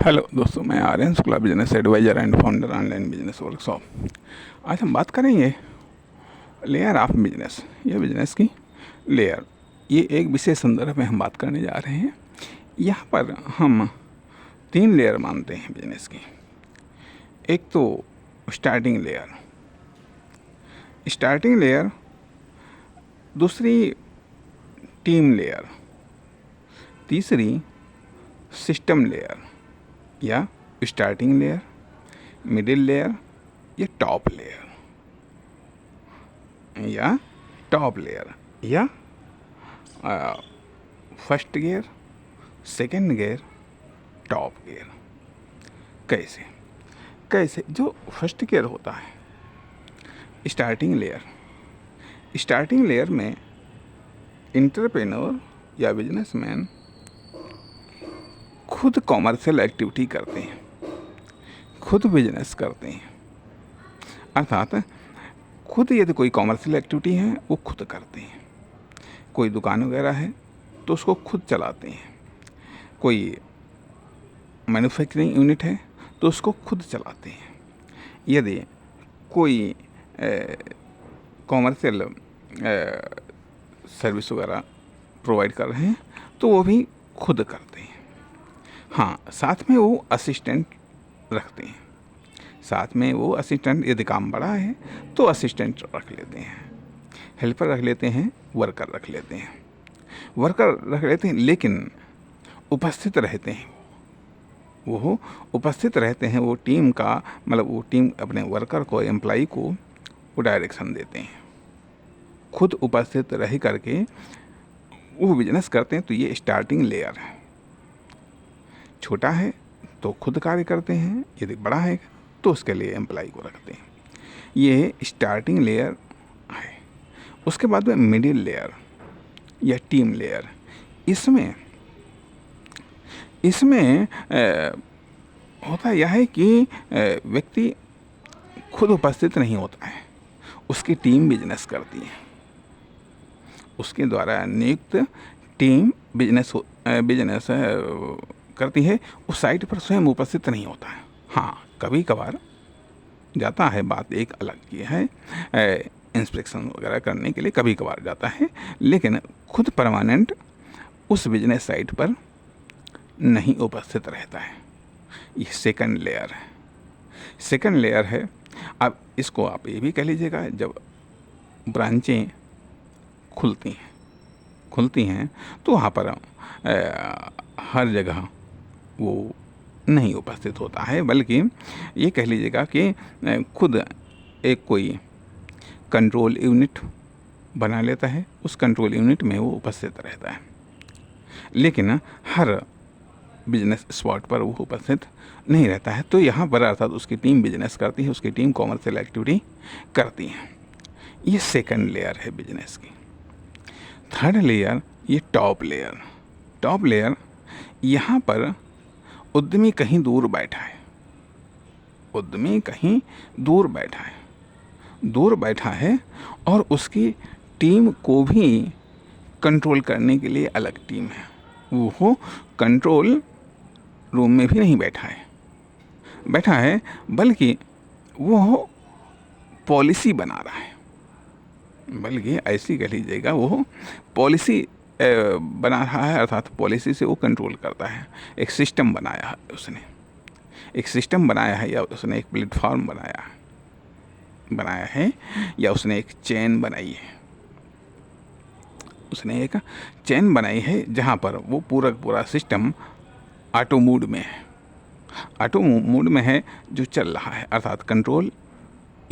Hello दोस्तों, मैं Aryan Shukla, business advisor and founder online business workshop. आज हम बात करेंगे लेयर ऑफ बिजनेस या बिजनेस की लेयर। ये एक विशेष संदर्भ में हम बात करने जा रहे हैं। यहाँ पर हम 3 लेयर मानते हैं बिजनेस की। एक तो स्टार्टिंग लेयर, दूसरी टीम लेयर, तीसरी सिस्टम लेयर या स्टार्टिंग लेयर, मिडिल लेयर या टॉप लेयर या first gear, second gear, top gear. कैसे जो फर्स्ट गियर होता है, स्टार्टिंग लेयर में एंटरप्रेन्योर या बिजनेसमैन खुद कॉमर्शियल एक्टिविटी करते हैं, खुद बिजनेस करते हैं। अर्थात खुद यदि कोई कॉमर्शियल एक्टिविटी है वो खुद करते हैं। कोई दुकान वगैरह है तो उसको खुद चलाते हैं। कोई मैन्युफैक्चरिंग यूनिट है तो उसको खुद चलाते हैं। यदि कोई कॉमर्शियल सर्विस वगैरह प्रोवाइड कर रहे हैं तो वो भी खुद करते हैं। हाँ, साथ में वो असिस्टेंट रखते हैं। साथ में वो असिस्टेंट, यदि काम बड़ा है तो असिस्टेंट रख लेते हैं, हेल्पर रख लेते हैं, वर्कर रख लेते हैं, लेकिन उपस्थित रहते हैं। वो उपस्थित रहते हैं। वो टीम का मतलब वो टीम अपने वर्कर को, एम्प्लाई को वो डायरेक्शन देते हैं। खुद उपस्थित रह करके वो बिजनेस करते हैं। तो ये स्टार्टिंग लेयर है। छोटा है तो खुद कार्य करते हैं, यदि बड़ा है तो उसके लिए एम्प्लाई को रखते हैं। ये स्टार्टिंग लेयर है। उसके बाद में मिडिल लेयर या टीम लेयर। इसमें होता यह है कि व्यक्ति खुद उपस्थित नहीं होता है, उसकी टीम बिजनेस करती है। उसके द्वारा नियुक्त टीम बिजनेस करती है। उस साइट पर स्वयं उपस्थित नहीं होता है। हाँ, कभी कभार जाता है, बात एक अलग की है। इंस्पेक्शन वगैरह करने के लिए कभी कभार जाता है, लेकिन खुद परमानेंट उस बिजनेस साइट पर नहीं उपस्थित रहता है। ये सेकंड लेयर है। अब इसको आप ये भी कह लीजिएगा, जब ब्रांचें खुलती हैं तो वहाँ पर हर जगह वो नहीं उपस्थित होता है, बल्कि ये कह लीजिएगा कि खुद एक कोई कंट्रोल यूनिट बना लेता है। उस कंट्रोल यूनिट में वो उपस्थित रहता है, लेकिन हर बिजनेस स्पॉट पर वो उपस्थित नहीं रहता है। तो यहाँ पर अर्थात उसकी टीम बिजनेस करती है, उसकी टीम कॉमर्शियल एक्टिविटी करती है। ये सेकंड लेयर है बिजनेस की। थर्ड लेयर ये टॉप लेयर। यहाँ पर उद्यमी कहीं दूर बैठा है और उसकी टीम को भी कंट्रोल करने के लिए अलग टीम है। वो कंट्रोल रूम में भी नहीं बैठा है, बल्कि वो पॉलिसी बना रहा है। बल्कि ऐसी कह लीजिएगा, वो पॉलिसी बना रहा है। अर्थात पॉलिसी से वो कंट्रोल करता है। एक सिस्टम बनाया है उसने, या उसने एक प्लेटफॉर्म बनाया है, या उसने एक चेन बनाई है, जहाँ पर वो पूरा सिस्टम ऑटो मोड में है जो चल रहा है। अर्थात कंट्रोल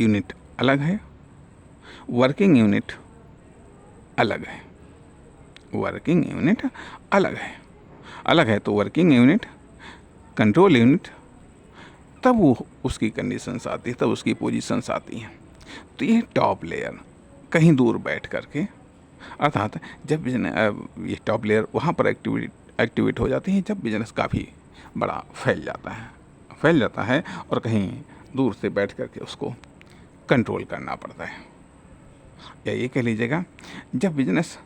यूनिट अलग है, वर्किंग यूनिट अलग है। तो वर्किंग यूनिट, कंट्रोल यूनिट, तब वो उसकी कंडीशंस आती है, तब उसकी पोजीशंस आती हैं। तो ये टॉप लेयर कहीं दूर बैठ करके, अर्थात जब ये टॉप लेयर वहाँ पर एक्टिवेट हो जाती है जब बिजनेस काफ़ी बड़ा फैल जाता है और कहीं दूर से बैठ करके उसको कंट्रोल करना पड़ता है। या ये कह लीजिएगा, जब बिजनेस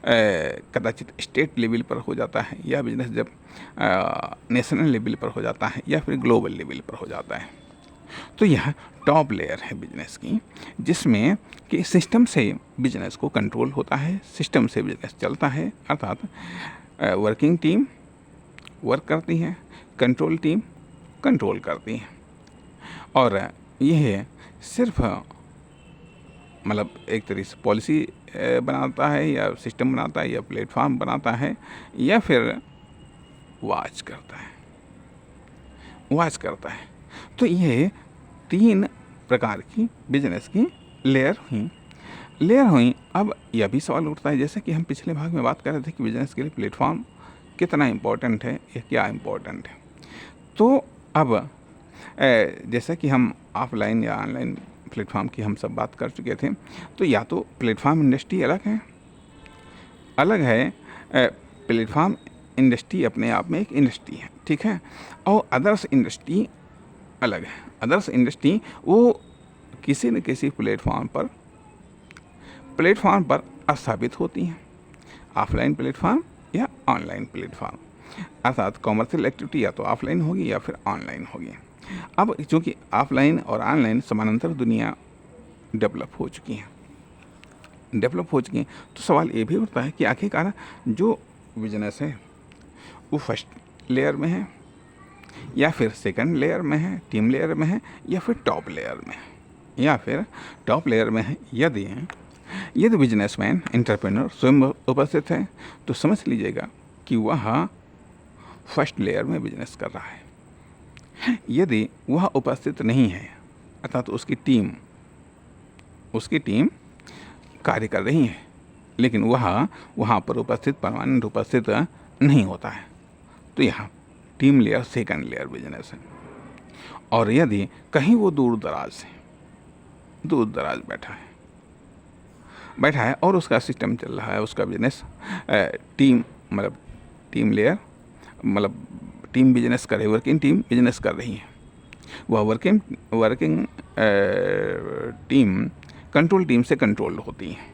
कदाचित स्टेट लेवल पर हो जाता है, या बिजनेस जब नेशनल लेवल पर हो जाता है, या फिर ग्लोबल लेवल पर हो जाता है। तो यह टॉप लेयर है बिजनेस की, जिसमें कि सिस्टम से बिजनेस को कंट्रोल होता है, सिस्टम से बिजनेस चलता है, अर्थात वर्किंग टीम वर्क करती है, कंट्रोल टीम कंट्रोल करती है। और यह सिर्फ मतलब एक तरीके से पॉलिसी बनाता है, या सिस्टम बनाता है, या प्लेटफॉर्म बनाता है, या फिर वॉच करता है। तो ये 3 प्रकार की बिजनेस की लेयर हुई। अब यह भी सवाल उठता है, जैसे कि हम पिछले भाग में बात कर रहे थे कि बिजनेस के लिए प्लेटफॉर्म कितना इम्पोर्टेंट है या क्या इम्पोर्टेंट है। तो अब जैसा कि हम ऑफलाइन या ऑनलाइन प्लेटफॉर्म की हम सब बात कर चुके थे, तो या तो प्लेटफॉर्म इंडस्ट्री अलग है, प्लेटफॉर्म इंडस्ट्री अपने आप में एक इंडस्ट्री है, ठीक है, और अदर्स इंडस्ट्री अलग है। अदर्स इंडस्ट्री वो किसी न किसी प्लेटफॉर्म पर स्थापित होती हैं, ऑफलाइन प्लेटफॉर्म या ऑनलाइन प्लेटफॉर्म, अर्थात कॉमर्शियल एक्टिविटी या तो ऑफलाइन होगी या फिर ऑनलाइन होगी। अब चूँकि ऑफलाइन और ऑनलाइन समानांतर दुनिया डेवलप हो चुकी हैं, तो सवाल ये भी उठता है कि आखिरकार जो बिजनेस है वो फर्स्ट लेयर में है, या फिर सेकंड लेयर में है, टीम लेयर में है, या फिर टॉप लेयर में है, यदि बिजनेसमैन एंटरप्रेन्योर स्वयं उपस्थित है तो समझ लीजिएगा कि वह फर्स्ट लेयर में बिजनेस कर रहा है। यदि वह उपस्थित नहीं है, अर्थात उसकी टीम कार्य कर रही है, लेकिन वह वहाँ पर परमानेंट उपस्थित नहीं होता है, तो यहाँ team layer second layer business है। और यदि कहीं वो दूर दराज बैठा है और उसका सिस्टम चल रहा है, उसका business team layer team business करे, वर्किंग टीम बिजनेस कर रही है, वह वर्किंग टीम कंट्रोल टीम से कंट्रोल होती है,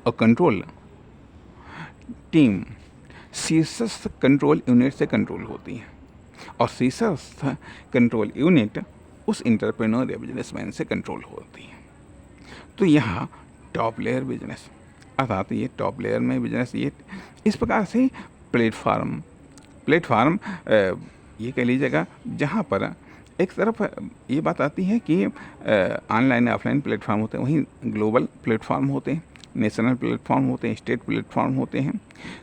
और कंट्रोल टीम शीर्षस्थ कंट्रोल यूनिट से कंट्रोल होती है, और शीर्षस्थ कंट्रोल यूनिट उस इंटरप्रेन्योर या बिजनेसमैन से कंट्रोल होती है। तो यहाँ टॉप लेयर बिजनेस, अर्थात ये टॉप लेयर में बिजनेस, ये इस प्रकार से प्लेटफार्म ये कह लीजिएगा, जहाँ पर एक तरफ ये बात आती है कि ऑनलाइन ऑफलाइन प्लेटफॉर्म होते हैं, वहीं ग्लोबल प्लेटफॉर्म होते हैं, नेशनल प्लेटफॉर्म होते हैं, स्टेट प्लेटफॉर्म होते हैं,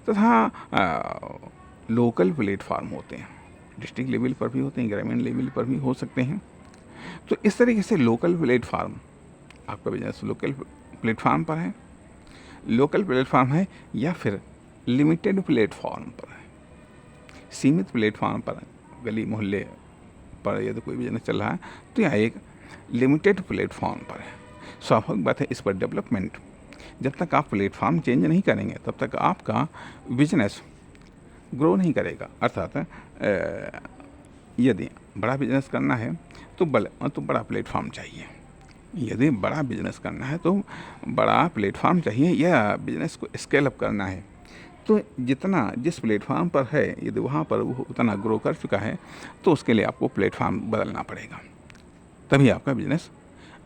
तथा लोकल प्लेटफॉर्म होते हैं, डिस्ट्रिक्ट लेवल पर भी होते हैं, ग्रामीण लेवल पर भी हो सकते हैं। तो इस तरीके से लोकल प्लेटफॉर्म, आपका बिजनेस लोकल प्लेटफॉर्म पर है, या फिर लिमिटेड प्लेटफॉर्म पर है, सीमित प्लेटफॉर्म पर, गली मोहल्ले पर यदि कोई बिजनेस चल रहा है तो यह एक लिमिटेड प्लेटफॉर्म पर है। स्वाभाविक बात है, इस पर डेवलपमेंट, जब तक आप प्लेटफॉर्म चेंज नहीं करेंगे तब तक आपका बिजनेस ग्रो नहीं करेगा। अर्थात यदि बड़ा बिजनेस करना है तो बड़ा प्लेटफॉर्म चाहिए, यदि बड़ा बिजनेस करना है तो बड़ा प्लेटफॉर्म चाहिए, या बिजनेस को स्केल अप करना है तो जिस प्लेटफॉर्म पर है, यदि वहाँ पर वो उतना ग्रो कर चुका है तो उसके लिए आपको प्लेटफॉर्म बदलना पड़ेगा, तभी आपका बिजनेस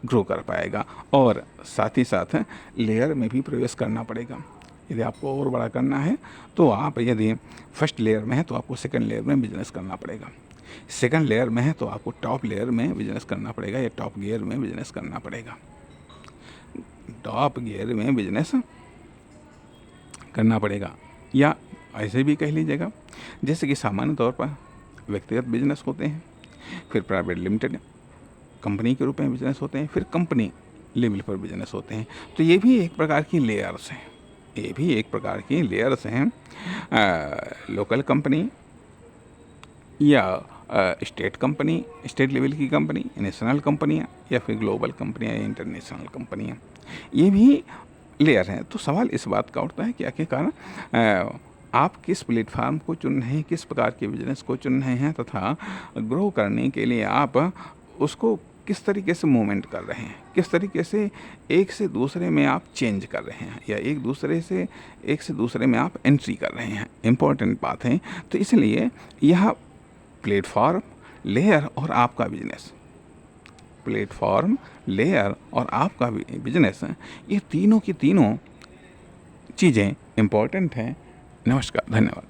ग्रो कर पाएगा। और साथ ही साथ लेयर में भी प्रवेश करना पड़ेगा। यदि आपको और बड़ा करना है तो आप यदि फर्स्ट लेयर में है तो आपको सेकंड लेयर में बिजनेस करना पड़ेगा, सेकंड लेयर में है तो आपको टॉप लेयर में बिजनेस करना पड़ेगा, या टॉप गियर में बिजनेस करना पड़ेगा, टॉप गियर में बिजनेस करना पड़ेगा। या ऐसे भी कह लीजिएगा, जैसे कि सामान्य तौर पर व्यक्तिगत बिजनेस होते हैं, फिर प्राइवेट लिमिटेड कंपनी के रूप में बिजनेस होते हैं, फिर कंपनी लेवल पर बिजनेस होते हैं। तो ये भी एक प्रकार की लेयर्स हैं, लोकल कंपनी या स्टेट लेवल की कंपनी, नेशनल कंपनियाँ, या फिर ग्लोबल कंपनियाँ या इंटरनेशनल कंपनियाँ, ये भी लेयर हैं। तो सवाल इस बात का उठता है कि आखिरकार आप किस प्लेटफार्म को चुन रहे हैं, किस प्रकार के बिजनेस को चुन रहे हैं, तथा ग्रो करने के लिए आप उसको किस तरीके से मूवमेंट कर रहे हैं, किस तरीके से एक से दूसरे में आप चेंज कर रहे हैं या एक से दूसरे में आप एंट्री कर रहे हैं, इम्पॉर्टेंट बात है। तो इसलिए यह प्लेटफॉर्म, लेयर और आपका बिजनेस, प्लेटफॉर्म, लेयर और आपका बिजनेस, ये तीनों की तीनों चीज़ें इम्पॉर्टेंट हैं। नमस्कार, धन्यवाद।